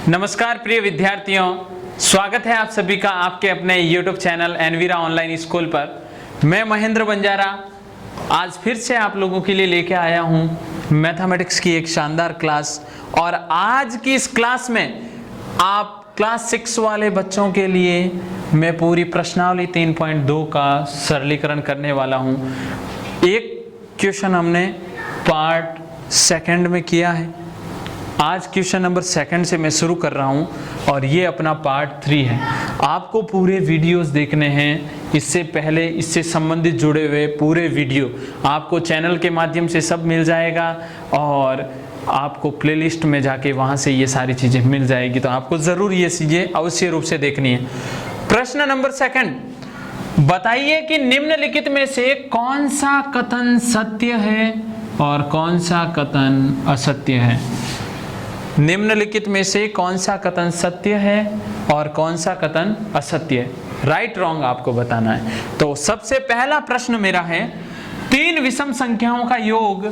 नमस्कार प्रिय विद्यार्थियों, स्वागत है आप सभी का आपके अपने YouTube channel Envira online school पर। मैं महेंद्र बंजारा आज फिर से आप लोगों के लिए लेके आया हूं मैथमेटिक्स की एक शानदार क्लास। और आज की इस क्लास में आप क्लास 6 वाले बच्चों के लिए मैं पूरी प्रश्नावली 3.2 का सरलीकरण करने वाला हूं। एक क्वेश्चन हमने पार्ट सेकंड में किया है, आज क्वेश्चन नंबर सेकंड से मैं शुरू कर रहा हूं और ये अपना पार्ट 3 है। आपको पूरे वीडियोस देखने हैं, इससे पहले इससे संबंधित जुड़े हुए पूरे वीडियो आपको चैनल के माध्यम से सब मिल जाएगा और आपको प्लेलिस्ट में जाके वहां से ये सारी चीजें मिल जाएगी, तो आपको जरूर ये चीजें अवश्य रूप से देखनी है। प्रश्न नंबर सेकंड, बताइए कि निम्नलिखित में से कौन सा कथन सत्य है और कौन सा कथन असत्य है। निम्नलिखित में से कौन सा कथन सत्य है और कौन सा कथन असत्य है, राइट रॉन्ग आपको बताना है। तो सबसे पहला प्रश्न मेरा है, 3 विषम संख्याओं का योग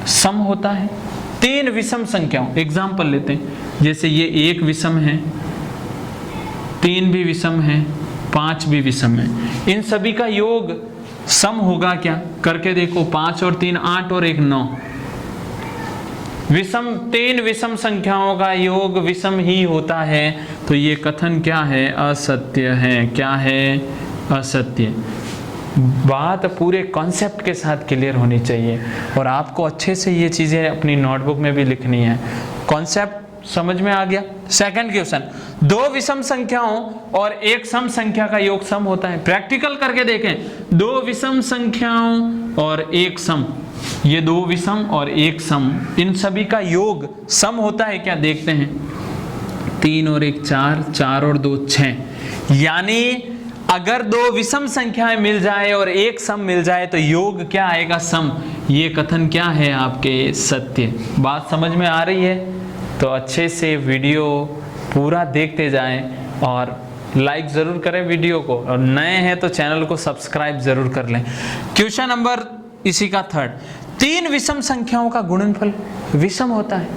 सम होता है। 3 विषम संख्याओं, एग्जाम्पल लेते हैं, जैसे ये 1 विषम है, 3 भी विषम है, 5 भी विषम है। इन सभी का योग सम होगा क्या, करके देखो। 5 और 3 8 और 1 9। विषम 3 विषम संख्याओं का योग विषम ही होता है, तो ये कथन क्या है, असत्य है। क्या है, असत्य। बात पूरे कॉन्सेप्ट के साथ क्लियर होनी चाहिए और आपको अच्छे से ये चीजें अपनी नोटबुक में भी लिखनी है। कॉन्सेप्ट समझ में आ गया। सेकंड क्वेश्चन, 2 विषम संख्याओं और 1 सम संख्या का योग सम होता है। प्रैक्टिकल करके देखें, 2 विषम संख्याओं और 1 सम, ये 2 विषम और 1 सम, इन सभी का योग सम होता है क्या, देखते हैं। 3 और 1 4, 4 और 2 6। यानी अगर 2 विषम संख्याएं मिल जाए और 1 सम मिल जाए तो योग क्या आएगा, सम। ये कथन क्या है आपके, सत्य। बात समझ में आ रही है? तो अच्छे से वीडियो पूरा देखते जाएं और लाइक जरूर करें वीडियो को, और नए हैं तो चैनल को सब्सक्राइब जरूर कर लें। क्वेश्चन नंबर इसी का थर्ड, 3 विषम संख्याओं का गुणनफल विषम होता है।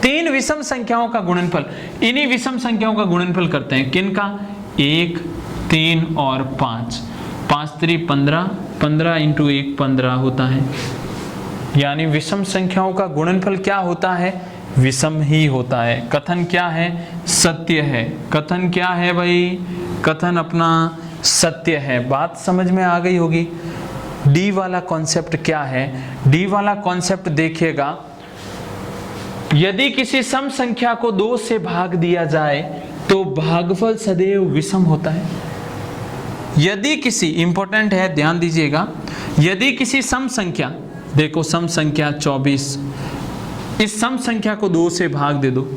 3 विषम संख्याओं का गुणनफल, इन्हीं विषम संख्याओं का गुणनफल करते हैं। किनका, 1 3 और 5। 5 3 15, 15 × 1 15 होता है। यानी विषम संख्याओं का गुणनफल क्या होता है, विषम ही होता है। कथन क्या है, सत्य है। कथन क्या है भाई, कथन अपना सत्य है। बात समझ में आ गई होगी। डी वाला कॉन्सेप्ट क्या है, डी वाला कॉन्सेप्ट देखिएगा, यदि किसी सम संख्या को 2 से भाग दिया जाए तो भागफल सदैव विषम होता है। यदि किसी, इंपॉर्टेंट है ध्यान दीजिएगा, यदि किसी सम संख्या, देखो सम संख्या 24, इस सम संख्या को 2 से भाग दे दो,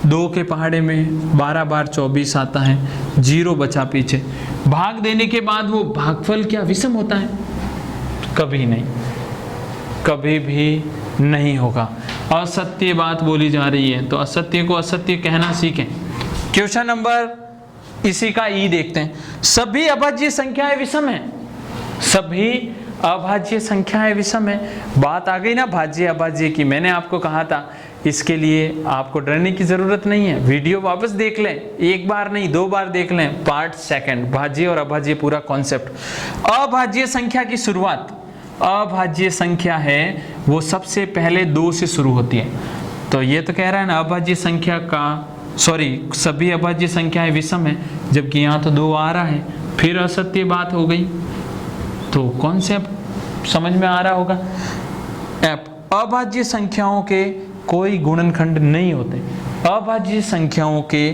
2 के पहाड़े में 12 बार 24 आता है, 0 बचा पीछे। भाग देने के बाद वो भागफल क्या विषम होता है, कभी नहीं, कभी भी नहीं होगा। असत्य बात बोली जा रही है, तो असत्य को असत्य कहना सीखें। क्वेश्चन नंबर इसी का ई देखते हैं, सभी अभाज्य संख्याएं विषम हैं। सभी अभाज्य संख्याएं विषम है। बात आ गई ना भाज्य अभाज्य की, मैंने आपको कहा था इसके लिए आपको डरने की जरूरत नहीं है। वीडियो वापस देख लें, एक बार नहीं 2 बार देख लें। पार्ट सेकंड, भाज्य और अभाज्य पूरा कॉन्सेप्ट। अभाज्य संख्या की शुरुआत, अभाज्य संख्या है वो सबसे पहले 2 से शुरू होती है। तो ये तो कह रहा है ना अभाज्य संख्या का, सॉरी सभी अभाज्य संख्याएं विषम है, जबकि यहाँ तो 2 आ रहा है, फिर असत्य बात हो गई। तो कॉन्सेप्ट समझ में आ रहा होगा। एफ, अभाज्य संख्याओं के कोई गुणनखंड नहीं होते। अभाज्य संख्याओं के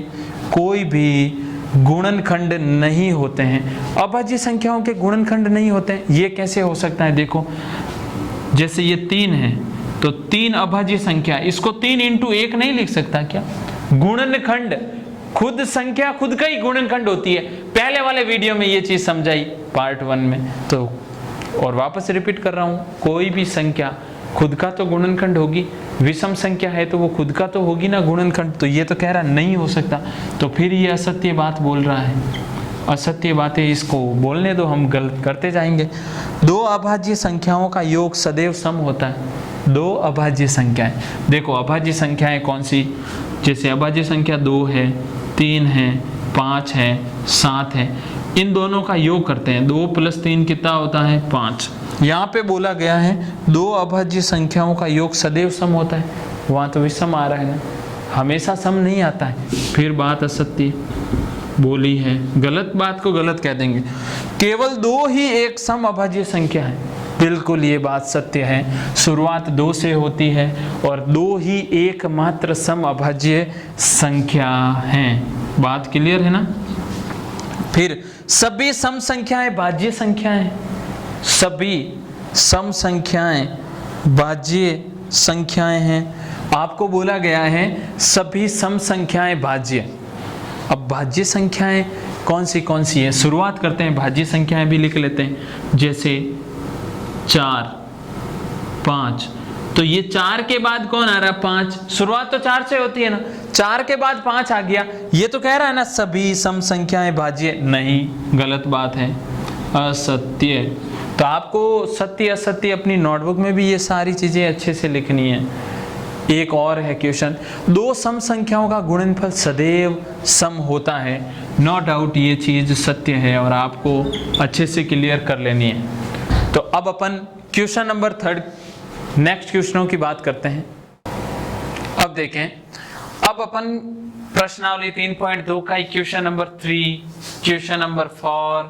कोई भी गुणनखंड नहीं होते हैं। अभाज्य संख्याओं के गुणनखंड नहीं होते हैं, ये कैसे हो सकता है, देखो जैसे ये 3 है तो 3 अभाज्य संख्या, इसको 3 × 1 नहीं लिख सकता क्या। गुणनखंड, खुद संख्या खुद का ही गुणनखंड होती है। पहले वाले वीडियो में ये चीज समझाई पार्ट 1 में, तो और वापस रिपीट कर रहा हूं, कोई भी संख्या खुद का तो गुणनखंड होगी, विषम संख्या है तो वो खुद का तो होगी ना गुणनखंड। तो ये तो कह रहा नहीं हो सकता, तो फिर ये असत्य बात बोल रहा है। असत्य बातें इसको बोलने दो, हम गलत करते जाएंगे। 2 अभाज्य संख्याओं का योग सदैव सम होता है। दो अभाज्य संख्याएं। देखो अभाज्य संख्याएं कौन सी, जैसे अभाज्य संख्या 2 है, 3 है, 5 है, 7 है, इन दोनों का योग करते हैं। 2 + 3 कितना होता है? 5। यहाँ पे बोला गया है दो अभाज्य संख्याओं का योग सदैव सम होता है, वहाँ तो विषम आ रहा है ना, हमेशा सम नहीं आता है, फिर बात असत्य बोली है। गलत बात को गलत कह देंगे। केवल 2 ही एक सम अभाज्य संख्या है, बिल्कुल ये बात सत्य है। शुरुआत 2 से होती है और 2 ही एकमात्र सम अभाज्य संख्या हैं। बात क्लियर है ना? फिर सभी सम संख्याएं भाज्य संख्याएं, सभी सम संख्याएं भाज्य संख्याएं हैं। आपको बोला गया है सभी सम संख्याएं भाज्य। अब भाज्य संख्याएं कौन सी है? शुरुआत करते हैं, भाज्य संख्याएं भी लिख लेते हैं, जैसे 4, 5। तो ये 4 के बाद कौन आ रहा है? 5। शुरुआत तो 4 से होती है ना, 4 के बाद 5 आ गया। ये तो कह रहा है ना सभी सम संख्याएं भाज्य। नहीं, गलत बात है, असत्य। तो आपको सत्य असत्य अपनी नोटबुक में भी ये सारी चीजें अच्छे से लिखनी है। एक और है क्वेश्चन, 2 सम संख्याओं का गुणनफल सदैव सम होता है। नो डाउट ये चीज सत्य है और आपको अच्छे से क्लियर कर लेनी है। तो अब अपन क्वेश्चन नंबर 3 नेक्स्ट क्वेश्चनों की बात करते हैं। अब देखें, अब अपन प्रश्नावली 3.2 का क्वेश्चन नंबर 3, क्वेश्चन नंबर 4,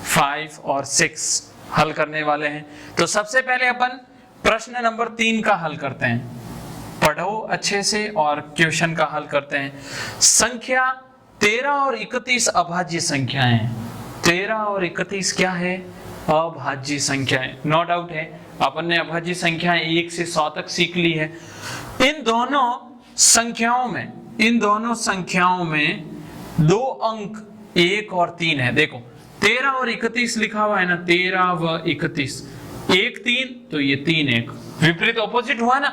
5 और 6 हल करने वाले हैं। तो सबसे पहले अपन प्रश्न नंबर 3 का हल करते हैं। पढ़ो अच्छे से और क्वेश्चन का हल करते हैं। संख्या 13 और 31 अभाज्य संख्याएं। 13 और 31 क्या है? अभाज्य संख्याएं। नो डाउट है, अपन ने अभाज्य संख्याएं 1 से 100 तक सीख ली है। इन दोनों संख्याओं में 2 अंक 1 और 3 है। देखो 13 और 31 लिखा हुआ है ना, 13 व 31, 1 3, तो ये 3 1, विपरीत ऑपोजिट हुआ ना।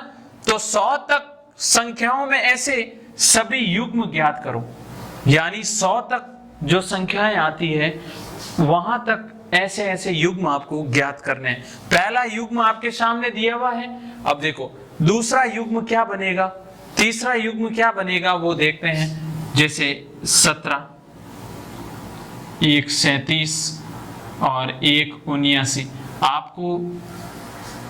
तो 100 तक संख्याओं में ऐसे सभी युग्म ज्ञात करो, यानी 100 तक जो संख्याएं आती है वहां तक ऐसे ऐसे युग्म आपको ज्ञात करने हैं। पहला युग्म आपके सामने दिया हुआ है। अब देखो दूसरा युग्म क्या बनेगा, तीसरा युग्म क्या बनेगा वो देखते हैं। जैसे 17, 1 37 और 1 79। आपको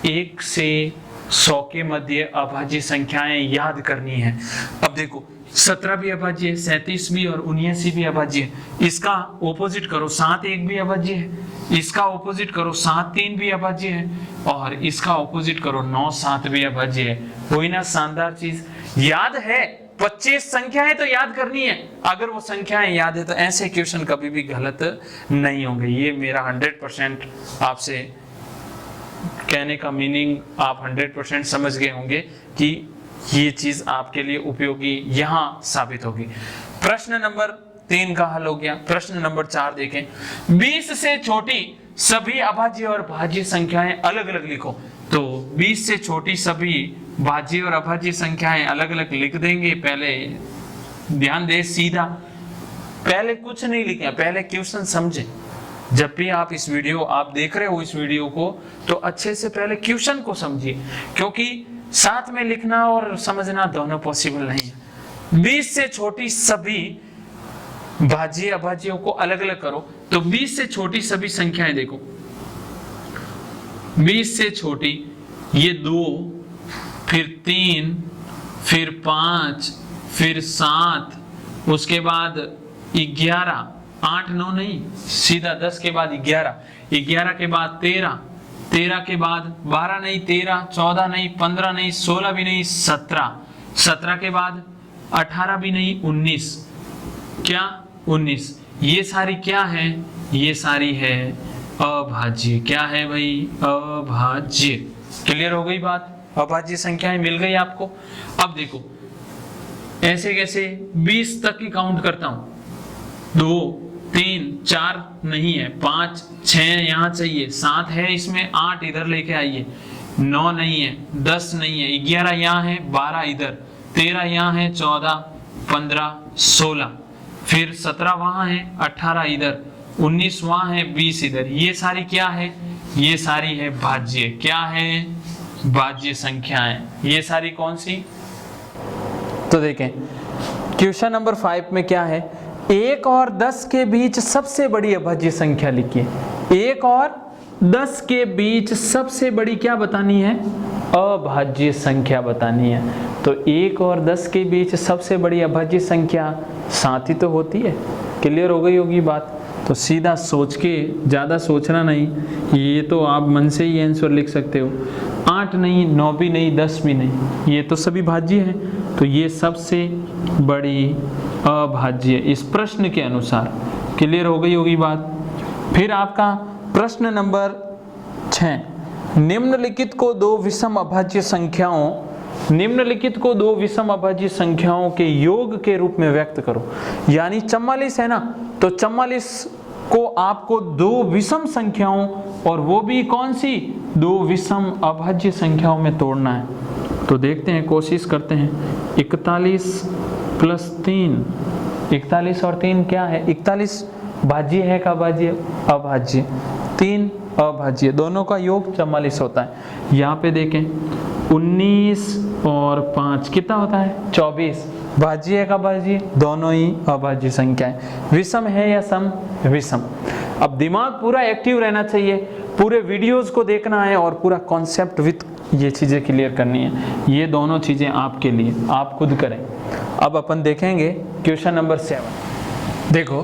1 से 100 के मध्य अभाज्य संख्याएं याद करनी है। अब देखो 17 भी अभाज्य है, 37 भी और 79 भी अभाज्य है। इसका ऑपोजिट करो, 7 1 भी अभाज्य है। इसका ऑपोजिट करो, 7 3 भी अभाज्य है। और इसका ऑपोजिट करो, 9 7 भी अभाज्य है। कोई ना शानदार चीज याद है। 25 संख्याएं तो याद करनी है। अगर वो संख्याएं याद है तो ऐसे क्वेश्चन कभी भी गलत नहीं होंगे। ये मेरा 100% आपसे कहने का मीनिंग आप 100% समझ गए होंगे कि ये चीज आपके लिए उपयोगी यहां साबित होगी। प्रश्न नंबर 3 का हल हो गया। प्रश्न नंबर 4 देखें। 20 से छोटी सभी अभाज्य और भाज्य संख्याएं अलग अलग लिखो। तो 20 से छोटी सभी भाज्य और अभाज्य संख्याएं अलग अलग लिख देंगे। पहले ध्यान दे, सीधा पहले कुछ नहीं लिखे, पहले क्वेश्चन समझे। जब भी आप इस वीडियो आप देख रहे हो इस वीडियो को, तो अच्छे से पहले क्वेश्चन को समझिए, क्योंकि साथ में लिखना और समझना दोनों पॉसिबल नहीं है। 20 से छोटी सभी भाज्य अभाज्यों को अलग अलग करो। तो 20 से छोटी सभी संख्याएं देखो, 20 से छोटी ये 2, फिर 3, फिर 5, फिर 7, उसके बाद 11, 8 9 नहीं, सीधा 10 के बाद 11, 11 के बाद 13, 13 के बाद 12 नहीं, 13, 14 नहीं, 15 नहीं, 16 भी नहीं, 17, 17 के बाद 18 भी नहीं, 19, क्या 19। ये सारी क्या है? ये सारी है अभाज्य। क्या है भाई? अभाज्य। क्लियर हो गई बात? अभाज्य संख्याएं मिल गई आपको। अब देखो ऐसे कैसे 20 तक की काउंट करता हूं। 2 3 4 नहीं है, 5 6 यहाँ चाहिए, 7 है इसमें, 8 इधर लेके आइए, 9 नहीं है, 10 नहीं है, 11 यहाँ है, 12 इधर, 13 यहाँ है, 14 15 16, फिर 17 वहां है, 18 इधर, 19 वहां है, 20 इधर। ये सारी क्या है? ये सारी है भाज्य। क्या है? भाज्य संख्याएं। ये सारी कौन सी? तो देखें क्वेश्चन नंबर 5 में क्या है, 1 और 10 के बीच सबसे बड़ी अभाज्य संख्या लिखिए। 1 और 10 के बीच सबसे बड़ी क्या बतानी है? अभाज्य संख्या बतानी है। तो 1 और 10 के बीच सबसे बड़ी अभाज्य संख्या 7 ही तो होती है। क्लियर हो गई होगी बात। तो सीधा सोच के, ज़्यादा सोचना नहीं, ये तो आप मन से ही आंसर लिख सकते हो। 8 नहीं, 9 भी नहीं, 10 भी नहीं, ये तो सभी भाज्य हैं। तो ये सबसे बड़ी अभाज्य इस प्रश्न के अनुसार। क्लियर हो गई होगी बात। फिर आपका प्रश्न नंबर 6, निम्नलिखित को दो विषम अभाज्य संख्याओं के योग के रूप में व्यक्त करो। यानी 44 है ना, तो 44 को आपको दो विषम संख्याओं, और वो भी कौन सी? दो विषम अभाज्य संख्याओं में तोड़ना है। तो देखते हैं, कोशिश करते हैं। 41 प्लस 3, 41 और 3 क्या है? 41 भाज्य है का भाज्य? अभाज्य। 3 अभाज्य, दोनों का योग 44 होता है। यहाँ पे देखें 19 और 5 कितना होता है? 24। भाज्य है का भाज्य? दोनों ही अभाज्य संख्या है। विषम है या सम? विषम। अब दिमाग पूरा एक्टिव रहना चाहिए, पूरे वीडियोस को देखना है और पूरा कॉन्सेप्ट विथ ये चीज़ें क्लियर करनी है। ये दोनों चीज़ें आपके लिए, आप खुद करें। अब अपन देखेंगे क्वेश्चन नंबर 7। देखो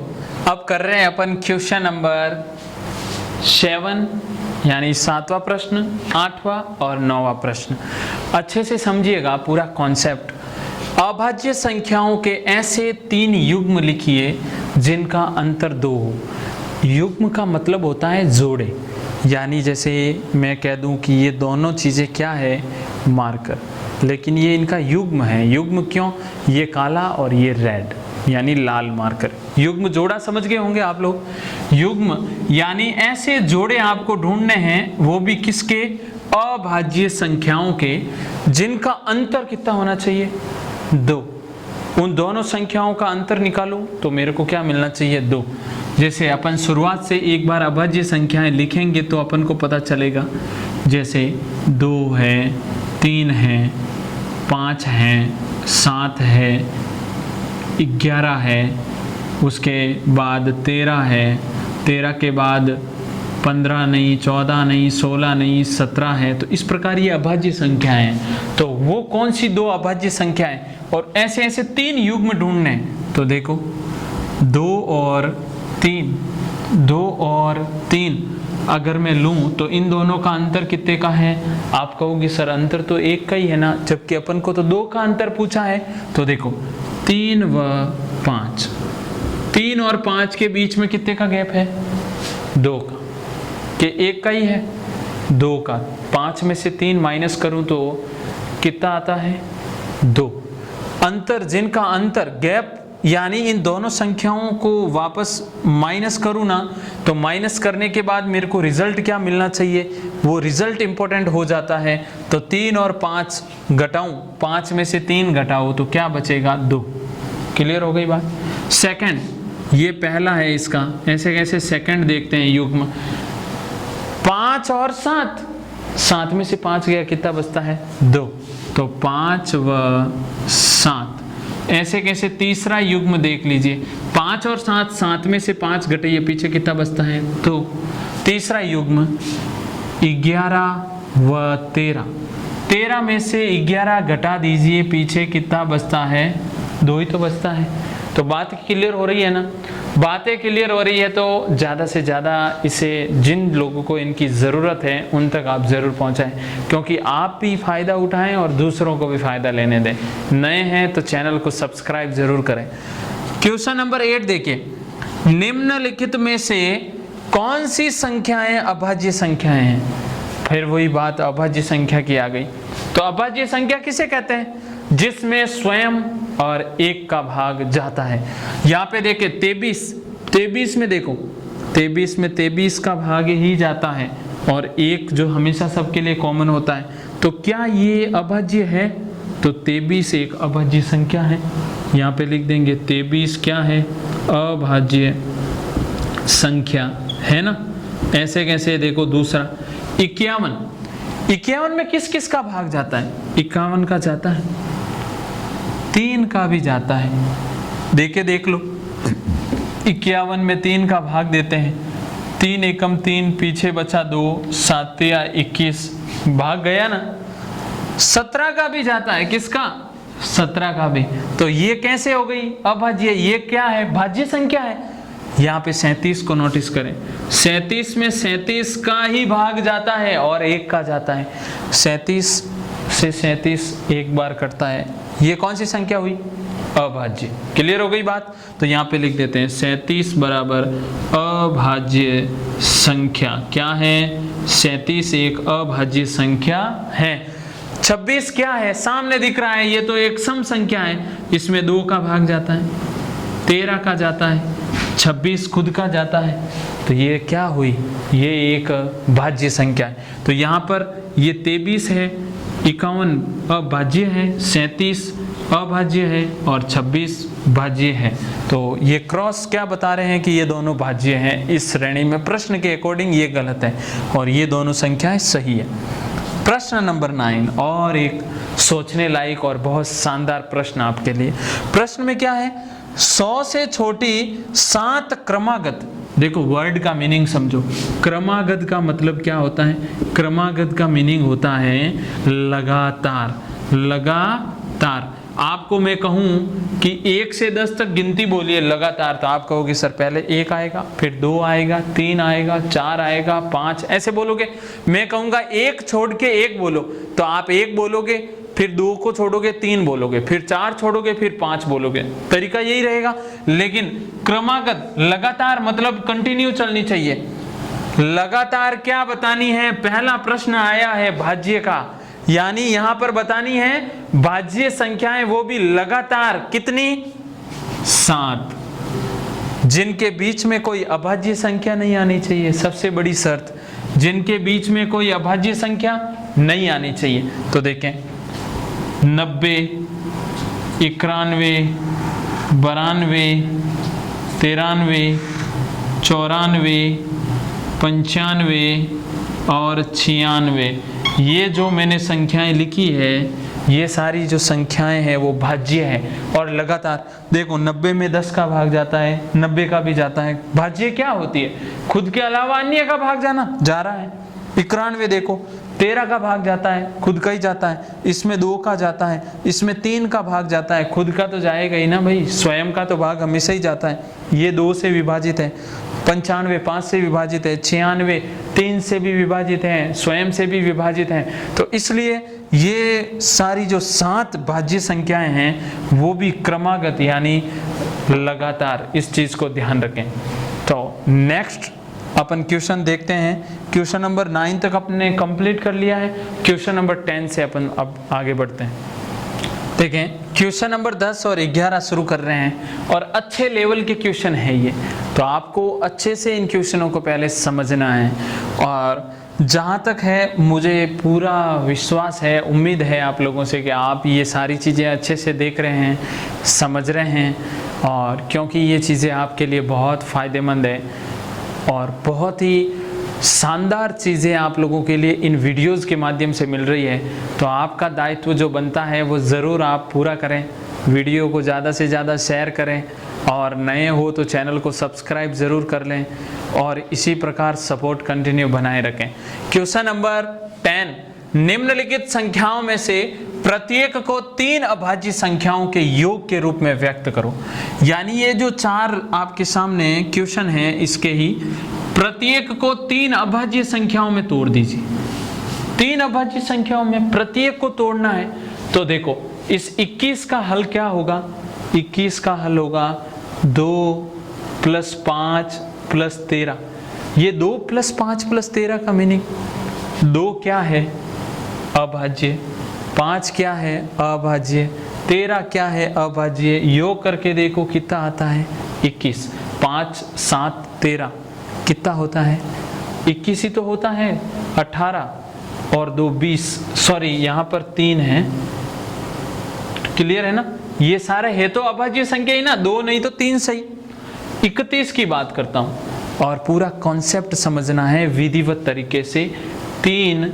अब कर रहे हैं अपन क्वेश्चन नंबर 7, यानी 7वां प्रश्न, 8वां और 9वां प्रश्न। अच्छे से समझिएगा पूरा कॉन्सेप्ट। अभाज्य संख्याओं के ऐसे 3 युग्म लिखिए जिनका अंतर 2 हो। युग्म का मतलब होता है जोड़े, यानी जैसे मैं कह दूं कि ये दोनों चीज़ें क्या है? मार्कर, लेकिन ये इनका युग्म है। युग्म क्यों? ये काला और ये रेड, यानी लाल मार्कर। युग्म जोड़ा समझ गए होंगे आप लोग। युग्म यानी ऐसे जोड़े आपको ढूंढने हैं, वो भी किसके? अभाज्य संख्याओं के, जिनका अंतर कितना होना चाहिए? 2। उन दोनों संख्याओं का अंतर निकालूं तो मेरे को क्या मिलना चाहिए? 2। जैसे अपन शुरुआत से एक बार अभाज्य संख्याएं लिखेंगे तो अपन को पता चलेगा। जैसे 2 है, 3 है, 5 है, 7 है, 11 है, उसके बाद 13 है, 13 के बाद 15 नहीं, 14 नहीं, 16 नहीं, 17 है। तो इस प्रकार ये अभाज्य संख्याएं हैं। तो वो कौन सी 2 अभाज्य संख्याएं? और ऐसे ऐसे 3 युग्म ढूंढने। तो देखो 2 और 3, 2 और 3 अगर मैं लूं तो इन दोनों का अंतर कितने का है? आप कहोगे सर अंतर तो 1 का ही है ना, जबकि अपन को तो 2 का अंतर पूछा है। तो देखो 3 व 5, 3 और 5 के बीच में कितने का गैप है? 2 का। कि 1 का ही है? 2 का। 5 में से 3 माइनस करूं तो कितना आता है? 2। अंतर, जिनका अंतर गैप, यानी इन दोनों संख्याओं को वापस माइनस करूँ ना, तो माइनस करने के बाद मेरे को रिजल्ट क्या मिलना चाहिए? वो रिजल्ट इंपॉर्टेंट हो जाता है। तो 3 और 5 घटाऊं, 5 में से 3 घटाओ तो क्या बचेगा? 2। क्लियर हो गई बात। सेकंड, ये पहला है इसका, ऐसे कैसे सेकंड देखते हैं युग्म। 5 और 7, 7 में से 5 गया, कितना बचता है? 2। तो 5 व 7। ऐसे कैसे तीसरा युग्म देख लीजिए। 5 और 7, 7 में से 5 घटाइए, पीछे कितना बचता है? 2। तीसरा युग्म 11 व 13, 13 में से 11 घटा दीजिए, पीछे कितना बचता है? 2 ही तो बचता है। तो बात क्लियर हो रही है ना? बातें क्लियर हो रही है तो ज़्यादा से ज़्यादा इसे जिन लोगों को इनकी ज़रूरत है उन तक आप ज़रूर पहुंचाएं, क्योंकि आप भी फ़ायदा उठाएं और दूसरों को भी फ़ायदा लेने दें। नए हैं तो चैनल को सब्सक्राइब ज़रूर करें। क्वेश्चन नंबर 8 देखिए, निम्नलिखित में से कौन सी संख्याएं अभाज्य संख्याएं हैं? फिर वही बात अभाज्य संख्या की आ गई। तो अभाज्य संख्या किसे कहते हैं? जिसमें स्वयं और 1 का भाग जाता है। यहाँ पे देखे 23 में देखो, 23 में 23 का भाग ही जाता है और 1 जो हमेशा सबके लिए कॉमन होता है। तो क्या ये अभाज्य है? तो 23 एक अभाज्य संख्या है। यहाँ पे लिख देंगे 23 क्या है? अभाज्य संख्या है ना। ऐसे कैसे? देखो दूसरा 51, 51 में किस किस का भाग जाता है? 51 का जाता है, 3 का भी जाता है। देख लो 51 में 3 का भाग देते हैं, 3 एकम 3, पीछे बचा 2, 7 या 21, भाग गया ना। 17 का भी जाता है, किसका? 17 का भी। तो ये कैसे हो गई अभाज्य? ये क्या है? भाज्य संख्या है। यहाँ पे 37 को नोटिस करें, 37 में 37 का ही भाग जाता है और 1 का जाता है। 37 से 37 एक बार कटता है, ये कौन सी संख्या हुई? अभाज्य। क्लियर हो गई बात? तो यहाँ पे लिख देते हैं 37 बराबर अभाज्य संख्या। क्या है? 37 एक अभाज्य संख्या है। 26 क्या है? सामने दिख रहा है, ये तो एक सम संख्या है, इसमें 2 का भाग जाता है, 13 का जाता है, 26 खुद का जाता है। तो ये क्या हुई? ये एक भाज्य संख्या है। तो यहाँ पर ये 23 है, 51 अभाज्य है, 37 अभाज्य है और 26 भाज्य है। तो ये क्रॉस क्या बता रहे हैं कि ये दोनों भाज्य हैं इस श्रेणी में। प्रश्न के अकॉर्डिंग ये गलत है और ये दोनों संख्याएं सही है। प्रश्न नंबर 9 और एक सोचने लायक और बहुत शानदार प्रश्न आपके लिए। प्रश्न में क्या है? 100 से छोटी 7 क्रमागत, देखो वर्ड का मीनिंग समझो। क्रमागत का मतलब क्या होता है? क्रमागत का मीनिंग होता है लगातार। लगातार आपको मैं कहूं कि 1 से 10 तक गिनती बोलिए लगातार, तो आप कहोगे सर पहले 1 आएगा, फिर 2 आएगा, 3 आएगा, 4 आएगा, 5 ऐसे बोलोगे। मैं कहूंगा 1 छोड़ के 1 बोलो, तो आप 1 बोलोगे, फिर 2 को छोड़ोगे 3 बोलोगे, फिर 4 छोड़ोगे, फिर 5 बोलोगे। तरीका यही रहेगा। लेकिन क्रमागत लगातार मतलब कंटिन्यू चलनी चाहिए। लगातार क्या बतानी है? पहला प्रश्न आया है भाज्य का, यानी यहां पर बतानी है भाज्य संख्याएं, वो भी लगातार। कितनी? 7, जिनके बीच में कोई अभाज्य संख्या नहीं आनी चाहिए। सबसे बड़ी शर्त, जिनके बीच में कोई अभाज्य संख्या नहीं आनी चाहिए। तो देखें 90, 91, 92, 93, 94, 95 और 96, ये जो मैंने संख्याएं लिखी है, ये सारी जो संख्याएं हैं वो भाज्य है और लगातार। देखो 90 में 10 का भाग जाता है, 90 का भी जाता है। भाज्य क्या होती है? खुद के अलावा अन्य का भाग जा रहा है। 91 देखो 13 का भाग जाता है, खुद का ही जाता है। इसमें 2 का जाता है, इसमें 3 का भाग जाता है, खुद का तो जाएगा ही ना भाई, स्वयं का तो भाग हमेशा ही जाता है। ये 2 से विभाजित है। 95 5 से विभाजित है, 96 3 से भी विभाजित है, स्वयं से भी विभाजित है। तो इसलिए ये सारी जो 7 भाज्य संख्याएं हैं वो भी क्रमागत यानी लगातार। इस चीज को ध्यान रखें। तो नेक्स्ट अपन क्वेश्चन देखते हैं। क्वेश्चन नंबर 9 तक अपने कंप्लीट कर लिया है। क्वेश्चन नंबर 10 से अपन अब आगे बढ़ते हैं। देखें क्वेश्चन नंबर 10 और 11 शुरू कर रहे हैं और अच्छे लेवल के क्वेश्चन है ये, तो आपको अच्छे से इन क्वेश्चनों को पहले समझना है। और जहाँ तक है मुझे पूरा विश्वास है, उम्मीद है आप लोगों से कि आप ये सारी चीज़ें अच्छे से देख रहे हैं, समझ रहे हैं, और क्योंकि ये चीज़ें आपके लिए बहुत फ़ायदेमंद है और बहुत ही शानदार चीज़ें आप लोगों के लिए इन वीडियोस के माध्यम से मिल रही है। तो आपका दायित्व जो बनता है वो ज़रूर आप पूरा करें। वीडियो को ज़्यादा से ज़्यादा शेयर करें और नए हो तो चैनल को सब्सक्राइब ज़रूर कर लें और इसी प्रकार सपोर्ट कंटिन्यू बनाए रखें। क्वेश्चन नंबर 10, निम्नलिखित संख्याओं में से प्रत्येक को 3 अभाज्य संख्याओं के योग के रूप में व्यक्त करो। यानी ये जो 4 आपके सामने क्वेश्चन है, इसके ही प्रत्येक को 3 अभाज्य संख्याओं में तोड़ दीजिए। 3 अभाज्य संख्याओं में प्रत्येक को तोड़ना है। तो देखो इस 21 का हल क्या होगा? 21 का हल होगा 2 + 5 + 13। ये 2 + 5 + 13 का मीनिंग, 2 क्या है? अभाज्य। 5 क्या है? अभाज्य। 13 क्या है? अभाज्य। योग करके देखो कितना आता है? 21। 5 7 13 कितना होता है? 21 ही तो होता है। 18 और 2 20, सॉरी यहाँ पर 3 है। क्लियर है ना? ये सारे है तो अभाज्य संख्या ही ना, 2 नहीं तो 3 सही। 31 की बात करता हूँ और पूरा कॉन्सेप्ट समझना है विधिवत तरीके से। 3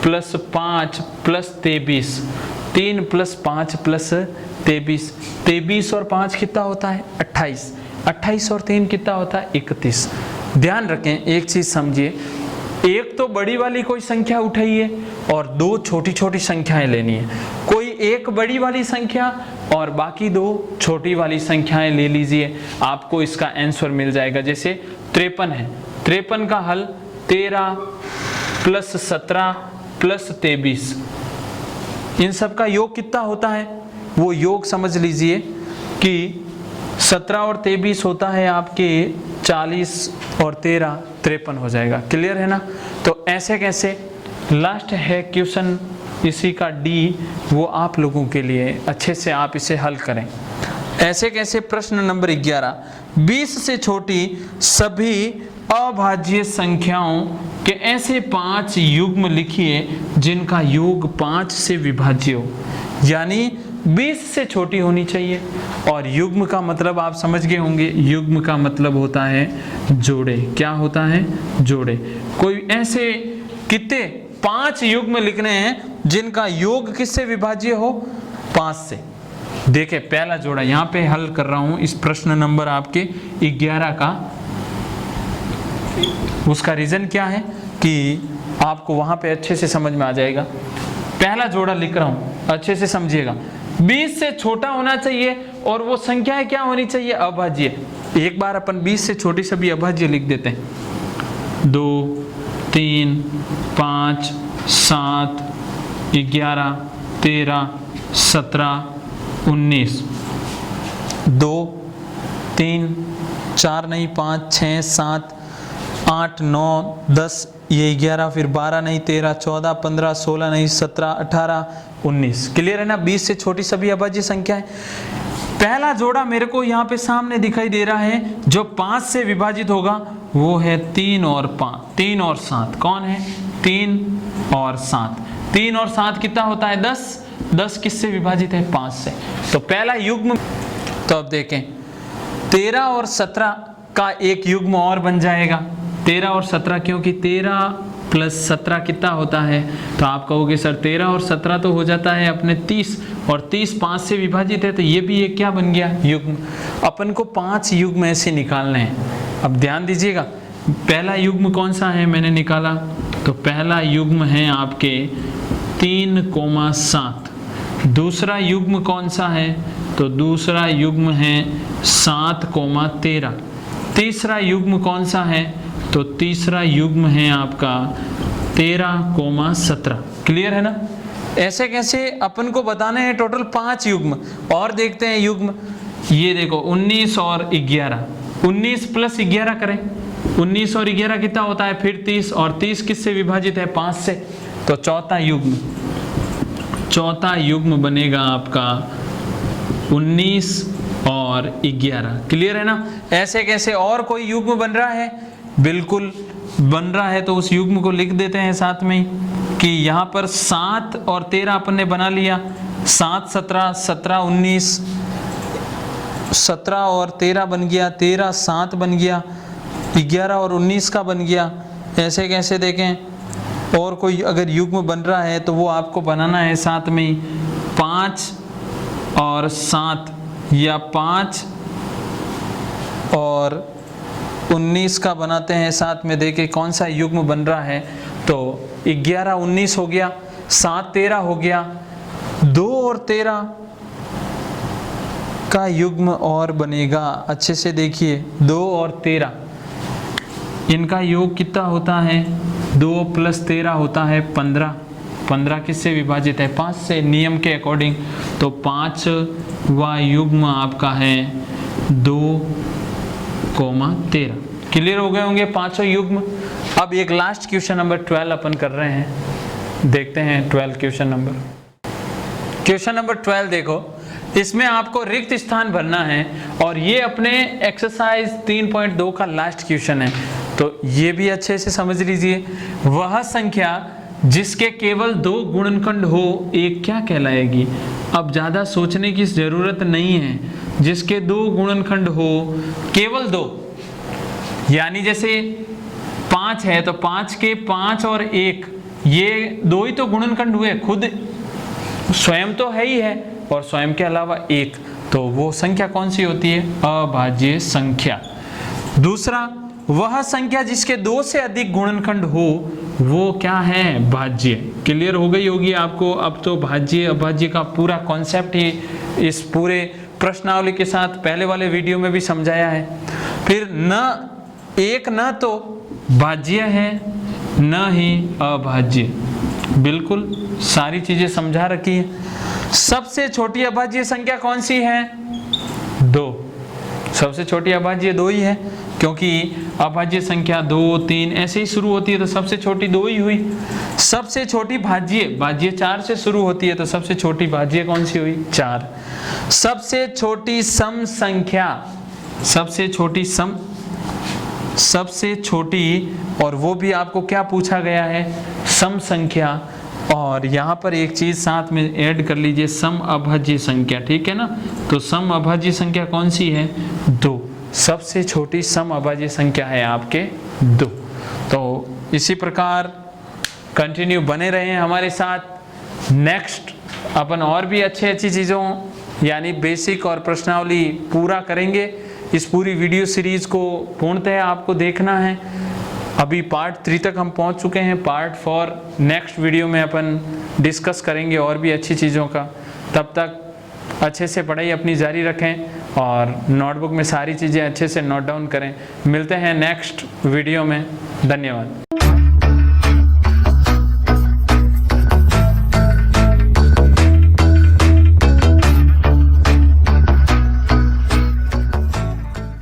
प्लस 5 प्लस 23, 3 प्लस 5 प्लस 23, 23 और 5 कितना होता है 28, 28 और 3 कितना होता है 31। ध्यान रखें, एक चीज समझिए, एक तो बड़ी वाली कोई संख्या उठाइए और दो छोटी छोटी संख्याएं लेनी है। कोई एक बड़ी वाली संख्या और बाकी दो छोटी वाली संख्याएं ले लीजिए, आपको इसका आंसर मिल जाएगा। जैसे 53 है, 53 का हल 13 प्लस 17 प्लस 23, इन सब का योग कितना होता है, वो योग समझ लीजिए कि 17 और 23 होता है आपके 40 और 13 53 हो जाएगा। क्लियर है ना? तो ऐसे कैसे, लास्ट है क्वेश्चन इसी का डी, वो आप लोगों के लिए अच्छे से आप इसे हल करें। ऐसे कैसे, प्रश्न नंबर 11, 20 से छोटी सभी अभाज्य संख्याओं के ऐसे 5 युग्म लिखिए जिनका योग 5 से विभाज्य हो। यानी 20 से छोटी होनी चाहिए, और युग्म का मतलब आप समझ गए होंगे, युग्म का मतलब होता है जोड़े। क्या होता है? जोड़े। कोई ऐसे कितने 5 युग्म लिखने हैं जिनका योग किससे विभाज्य हो? 5 से। देखे पहला जोड़ा यहां पे हल कर रहा हूं इस प्रश्न नंबर आपके 11 का। उसका रीजन क्या है कि आपको वहां पे अच्छे से समझ में आ जाएगा। पहला जोड़ा लिख रहा हूं, अच्छे से समझिएगा। 20 से छोटा होना चाहिए और वो संख्याएं क्या होनी चाहिए? अभाज्य। एक बार अपन 20 से छोटी सभी अभाज्य लिख देते हैं। 2, 3, 5, 7, 11, 13, 17, 19, 2, 3, 4 नहीं 5, 6, 7, 8, 9, 10, ये 11, फिर 12 नहीं 13, 14, 15, 16 नहीं 17, 18, 19। क्लियर है ना? 20 से छोटी सभी अभाज्य संख्या है। पहला जोड़ा मेरे को यहाँ पे सामने दिखाई दे रहा है, जो 5 से विभाजित होगा वो है 3 और 5, 3 और 7। कौन है? 3 और 7। 3 और 7 कितना होता है? 10। 10 किससे विभाजित है? 5 से। तो पहला युग्म, तो अब देखें 13 और 17 का एक युग्म और बन जाएगा। 13 और 17, क्योंकि 13 प्लस 17 कितना होता है? तो आप कहोगे सर 13 और 17 तो हो जाता है अपने 30, और 30 5 से विभाजित है, तो ये भी एक क्या बन गया? युग्म। अपन को 5 युग्म ऐसे निकालने हैं। अब ध्यान दीजिएगा, पहला युग्म कौन सा है मैंने निकाला? तो पहला युग्म है आपके 3,7। दूसरा युग्म कौन सा है? तो दूसरा युग्म है 7,13। तीसरा युग्म कौन सा है? तो तीसरा युग्म है आपका 13,17। क्लियर है ना? ऐसे कैसे अपन को बताने हैं टोटल 5 युग्म। और देखते हैं युग्म, ये देखो 19 और 11, 19 प्लस 11 करें, 19 और 11 कितना होता है? फिर 30, और 30 किससे विभाजित है? 5 से। तो चौथा युग्म बनेगा आपका 19 और 11। क्लियर है ना? ऐसे कैसे और कोई युग्म बन रहा है? बिल्कुल बन रहा है, तो उस युग्म को लिख देते हैं साथ में कि यहाँ पर 7 और 13 अपन ने बना लिया। 7, 17, 17, 19, 17 और 13 बन गया, 13, 7 बन गया, 11 और 19 का बन गया। ऐसे कैसे देखें, और कोई अगर युग्म बन रहा है तो वो आपको बनाना है साथ में 5 और 7, या 5 और 19 का बनाते हैं साथ में। देखें कौन सा युग्म बन रहा है। तो 11 19 हो गया, 7 13 हो गया, 2 और 13 का युग्म और बनेगा। अच्छे से देखिए, 2 और 13 इनका योग कितना होता है? 2 प्लस 13 होता है 15। 15 किससे विभाजित है? 5 से, नियम के अकॉर्डिंग। तो 5वां युग्म आपका है 2,13। क्लियर हो गए होंगे 5 युग्म। अब एक लास्ट क्वेश्चन नंबर 12 अपन कर रहे हैं। देखते हैं 12 क्वेश्चन नंबर 12 देखो, इसमें आपको रिक्त स्थान भरना है, और ये अपने एक्सरसाइज 3.2 का लास्ट क्वेश्चन है। तो ये भी अच्छे से समझ लीजिए। वह संख्या जिसके केवल 2 गुणनखंड हो, एक क्या कहलाएगी? अब ज्यादा सोचने की जरूरत नहीं है। जिसके 2 गुणनखंड हो, केवल 2, यानी जैसे 5 है तो 5 के 5 और 1 ये दो ही तो गुणनखंड हुए, खुद स्वयं तो है ही है और स्वयं के अलावा एक, तो वो संख्या कौन सी होती है? अभाज्य संख्या। दूसरा, वह संख्या जिसके दो से अधिक गुणनखंड हो वो क्या है? भाज्य। क्लियर हो गई होगी आपको अब तो भाज्य अभाज्य का पूरा कॉन्सेप्ट ही इस पूरे प्रश्नावली के साथ पहले वाले वीडियो में भी समझाया है। फिर न एक न तो भाज्य है न ही अभाज्य, बिल्कुल सारी चीजें समझा रखी है। सबसे छोटी अभाज्य संख्या कौन सी है? 2। सबसे छोटी अभाज्य 2 ही है, क्योंकि अभाज्य संख्या 2, 3 ऐसे ही शुरू होती है तो सबसे छोटी 2 ही हुई। सबसे छोटी भाज्य 4 से शुरू होती है तो सबसे छोटी भाज्य कौन सी हुई? 4। सबसे छोटी सम संख्या, सबसे छोटी और वो भी आपको क्या पूछा गया है? सम संख्या। और यहाँ पर एक चीज साथ में ऐड कर लीजिए, सम अभाज्य संख्या, ठीक है ना? तो सम अभाज्य संख्या कौन सी है? 2। सबसे छोटी सम अभाज्य संख्या है आपके 2। तो इसी प्रकार कंटिन्यू बने रहें हमारे साथ। नेक्स्ट अपन और भी अच्छी चीज़ों यानी बेसिक और प्रश्नावली पूरा करेंगे। इस पूरी वीडियो सीरीज को पूर्णतः आपको देखना है। अभी पार्ट 3 तक हम पहुंच चुके हैं। पार्ट 4 नेक्स्ट वीडियो में अपन डिस्कस करेंगे और भी अच्छी चीज़ों का। तब तक अच्छे से पढ़ाई अपनी जारी रखें और नोटबुक में सारी चीज़ें अच्छे से नोट डाउन करें। मिलते हैं नेक्स्ट वीडियो में। धन्यवाद।